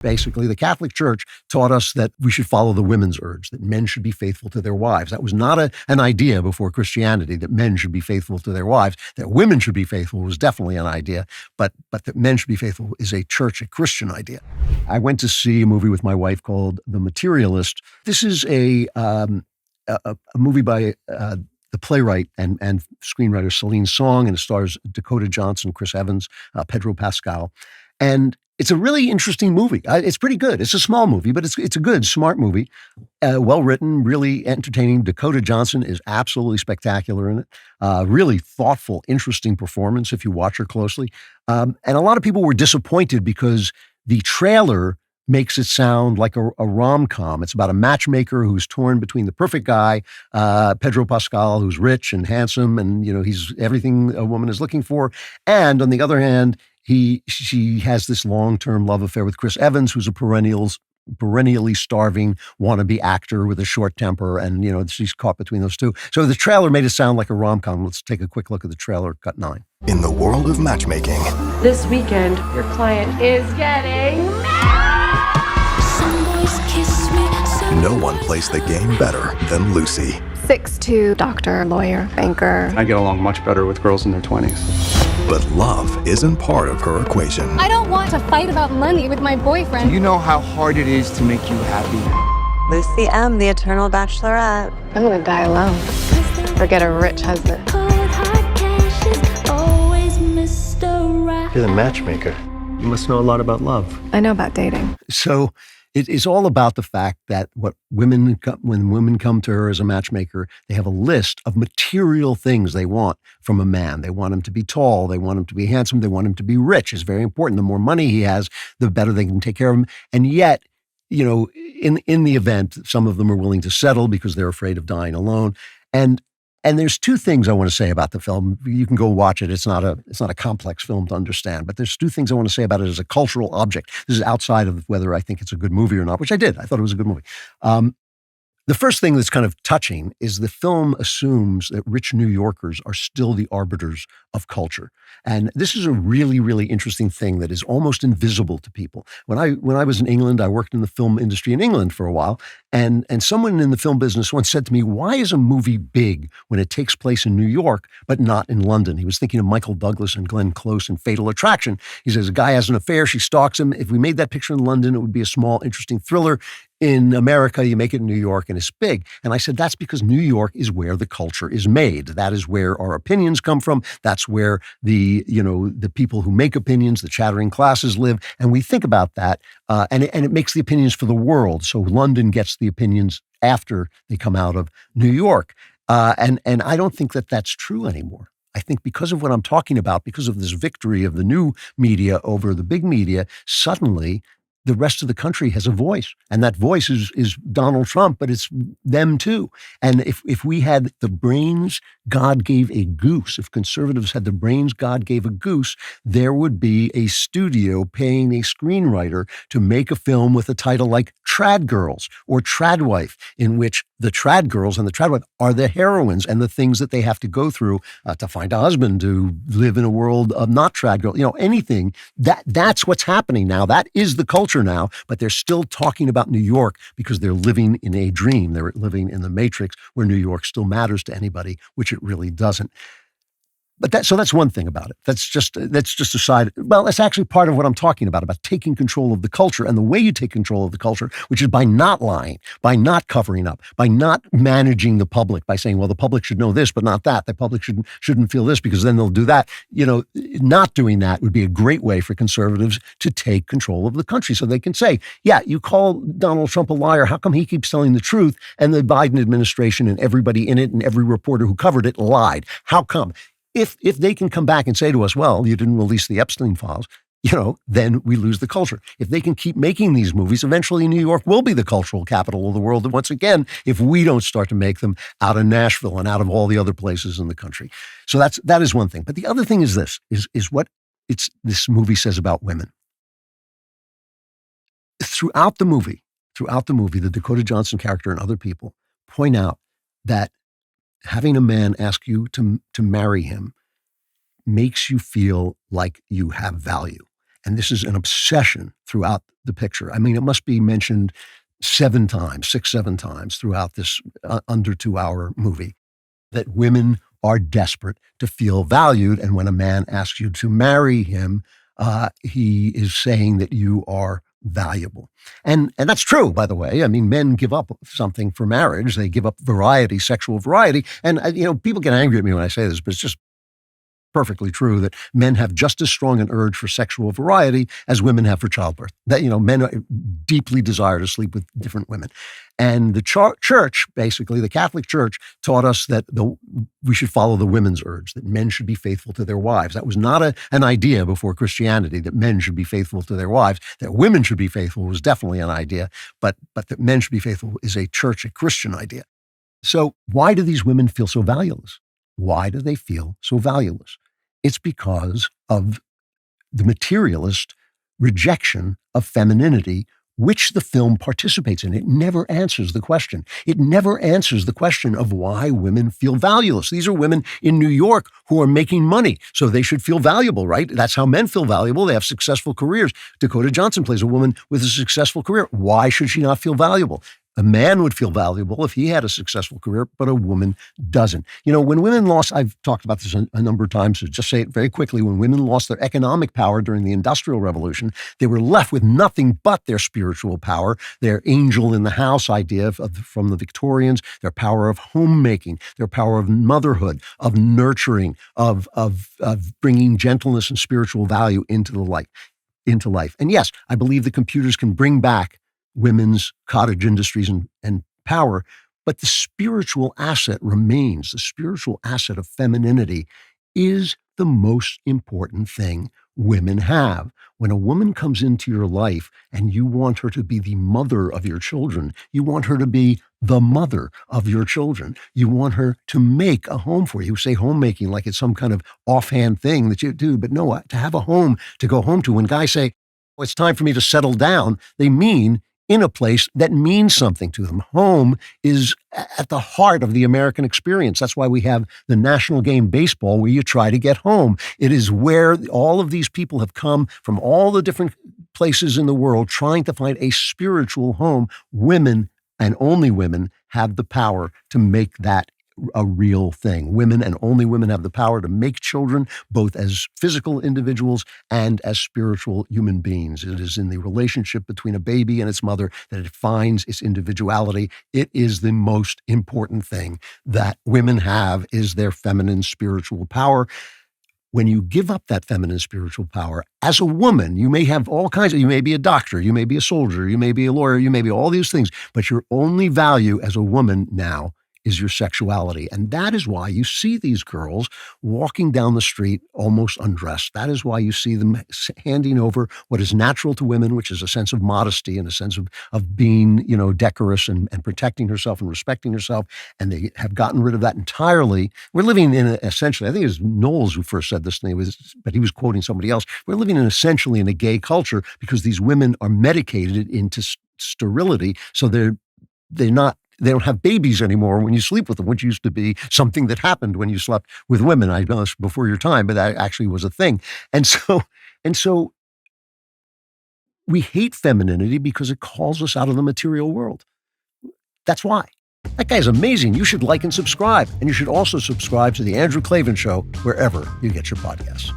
Basically, the Catholic Church taught us that we should follow the women's urge, that men should be faithful to their wives. That was not an idea before Christianity, that men should be faithful to their wives. That women should be faithful was definitely an idea, but that men should be faithful is a Christian idea. I went to see a movie with my wife called The Materialist. This is a movie by the playwright and screenwriter Celine Song, and it stars Dakota Johnson, Chris Evans, Pedro Pascal. And it's a really interesting movie. It's pretty good. It's a small movie, but it's a good, smart movie. Well written, really entertaining. Dakota Johnson is absolutely spectacular in it. Really thoughtful, interesting performance if you watch her closely. And a lot of people were disappointed because the trailer makes it sound like a rom-com. It's about a matchmaker who's torn between the perfect guy, Pedro Pascal, who's rich and handsome, and he's everything a woman is looking for. And on the other hand, she has this long-term love affair with Chris Evans, who's a perennially starving wannabe actor with a short temper, and she's caught between those two. So the trailer made it sound like a rom-com. Let's take a quick look at the trailer, cut 9. In the world of matchmaking, this weekend, your client is getting no one plays the game better than Lucy. 6'2", doctor, lawyer, banker. I get along much better with girls in their 20s. But love isn't part of her equation. I don't want to fight about money with my boyfriend. You know how hard it is to make you happy. Lucy M., the eternal bachelorette. I'm gonna die alone. Forget a rich husband. You're the matchmaker. You must know a lot about love. I know about dating. So it is all about the fact that when women come to her as a matchmaker, they have a list of material things they want from a man. They want him to be tall. They want him to be handsome. They want him to be rich. It's very important. The more money he has, the better they can take care of him. And yet, in the event, some of them are willing to settle because they're afraid of dying alone. And there's two things I want to say about the film. You can go watch it. It's not a complex film to understand, but there's two things I want to say about it as a cultural object. This is outside of whether I think it's a good movie or not, which I did. I thought it was a good movie. The first thing that's kind of touching is the film assumes that rich New Yorkers are still the arbiters of culture. And this is a really, really interesting thing that is almost invisible to people. When I was in England, I worked in the film industry in England for a while, and someone in the film business once said to me, why is a movie big when it takes place in New York, but not in London? He was thinking of Michael Douglas and Glenn Close in Fatal Attraction. He says, a guy has an affair, she stalks him. If we made that picture in London, it would be a small, interesting thriller. In America, you make it in New York and it's big. And I said, that's because New York is where the culture is made. That is where our opinions come from. That's where the people who make opinions, the chattering classes live. And we think about that. And it makes the opinions for the world. So London gets the opinions after they come out of New York. And I don't think that that's true anymore. I think because of what I'm talking about, because of this victory of the new media over the big media, suddenly the rest of the country has a voice. And that voice is Donald Trump, but it's them too. And if we had the brains God gave a goose, if conservatives had the brains God gave a goose, there would be a studio paying a screenwriter to make a film with a title like Trad Girls or Trad Wife, in which the trad girls and the trad wife are the heroines and the things that they have to go through to find a husband, to live in a world of not trad girls, anything. That's what's happening now. That is the culture now, but they're still talking about New York because they're living in a dream. They're living in the matrix where New York still matters to anybody, which it really doesn't. But that's one thing about it. That's just a side. Well, that's actually part of what I'm talking about taking control of the culture. And the way you take control of the culture, which is by not lying, by not covering up, by not managing the public, by saying, well, the public should know this, but not that. The public shouldn't feel this because then they'll do that. Not doing that would be a great way for conservatives to take control of the country. So they can say, yeah, you call Donald Trump a liar. How come he keeps telling the truth? And the Biden administration and everybody in it and every reporter who covered it lied. How come? If they can come back and say to us, well, you didn't release the Epstein files, then we lose the culture. If they can keep making these movies, eventually New York will be the cultural capital of the world. And once again, if we don't start to make them out of Nashville and out of all the other places in the country. So that is one thing. But the other thing is this, is what this movie says about women. Throughout the movie, the Dakota Johnson character and other people point out that having a man ask you to marry him makes you feel like you have value. and this is an obsession throughout the picture. I mean, it must be mentioned 7 times, 6, 7 times throughout this under 2-hour movie, that women are desperate to feel valued. And when a man asks you to marry him, he is saying that you are valuable. And that's true, by the way. I mean, men give up something for marriage. They give up variety, sexual variety. And, people get angry at me when I say this, but it's just perfectly true that men have just as strong an urge for sexual variety as women have for childbirth. That, men deeply desire to sleep with different women. And the church, basically, the Catholic Church, taught us that we should follow the women's urge, that men should be faithful to their wives. That was not an idea before Christianity, that men should be faithful to their wives. That women should be faithful was definitely an idea, but that men should be faithful is a Christian idea. So why do these women feel so valueless? Why do they feel so valueless? It's because of the materialist rejection of femininity, which the film participates in. It never answers the question. It never answers the question of why women feel valueless. These are women in New York who are making money, so they should feel valuable, right? That's how men feel valuable. They have successful careers. Dakota Johnson plays a woman with a successful career. Why should she not feel valuable? A man would feel valuable if he had a successful career, but a woman doesn't. When women lost, I've talked about this a number of times, so just say it very quickly, when women lost their economic power during the Industrial Revolution, they were left with nothing but their spiritual power, their angel in the house idea from the Victorians, their power of homemaking, their power of motherhood, of nurturing, of bringing gentleness and spiritual value into life. And yes, I believe the computers can bring back women's cottage industries and power, but the spiritual asset remains. The spiritual asset of femininity is the most important thing women have. When a woman comes into your life and you want her to be the mother of your children, you want her to be the mother of your children. You want her to make a home for you. You say homemaking like it's some kind of offhand thing that you do, but no, to have a home to go home to. When guys say, oh, it's time for me to settle down, they mean in a place that means something to them. Home is at the heart of the American experience. That's why we have the national game baseball, where you try to get home. It is where all of these people have come from all the different places in the world trying to find a spiritual home. Women, and only women, have the power to make that a real thing. Women, and only women, have the power to make children, both as physical individuals and as spiritual human beings. It is in the relationship between a baby and its mother that it finds its individuality. It is the most important thing that women have, is their feminine spiritual power. When you give up that feminine spiritual power, as a woman, you may have all kinds you may be a doctor, you may be a soldier, you may be a lawyer, you may be all these things, but your only value as a woman now is your sexuality. And that is why you see these girls walking down the street almost undressed. That is why you see them handing over what is natural to women, which is a sense of modesty and a sense of being, decorous and protecting herself and respecting herself. And they have gotten rid of that entirely. We're living in essentially, I think it was Knowles who first said this thing, but he was quoting somebody else. We're living essentially in a gay culture because these women are medicated into sterility. So they don't have babies anymore when you sleep with them, which used to be something that happened when you slept with women. I know it's before your time, but that actually was a thing. And so we hate femininity because it calls us out of the material world. That's why. That guy's amazing. You should like and subscribe. And you should also subscribe to The Andrew Klavan Show wherever you get your podcasts.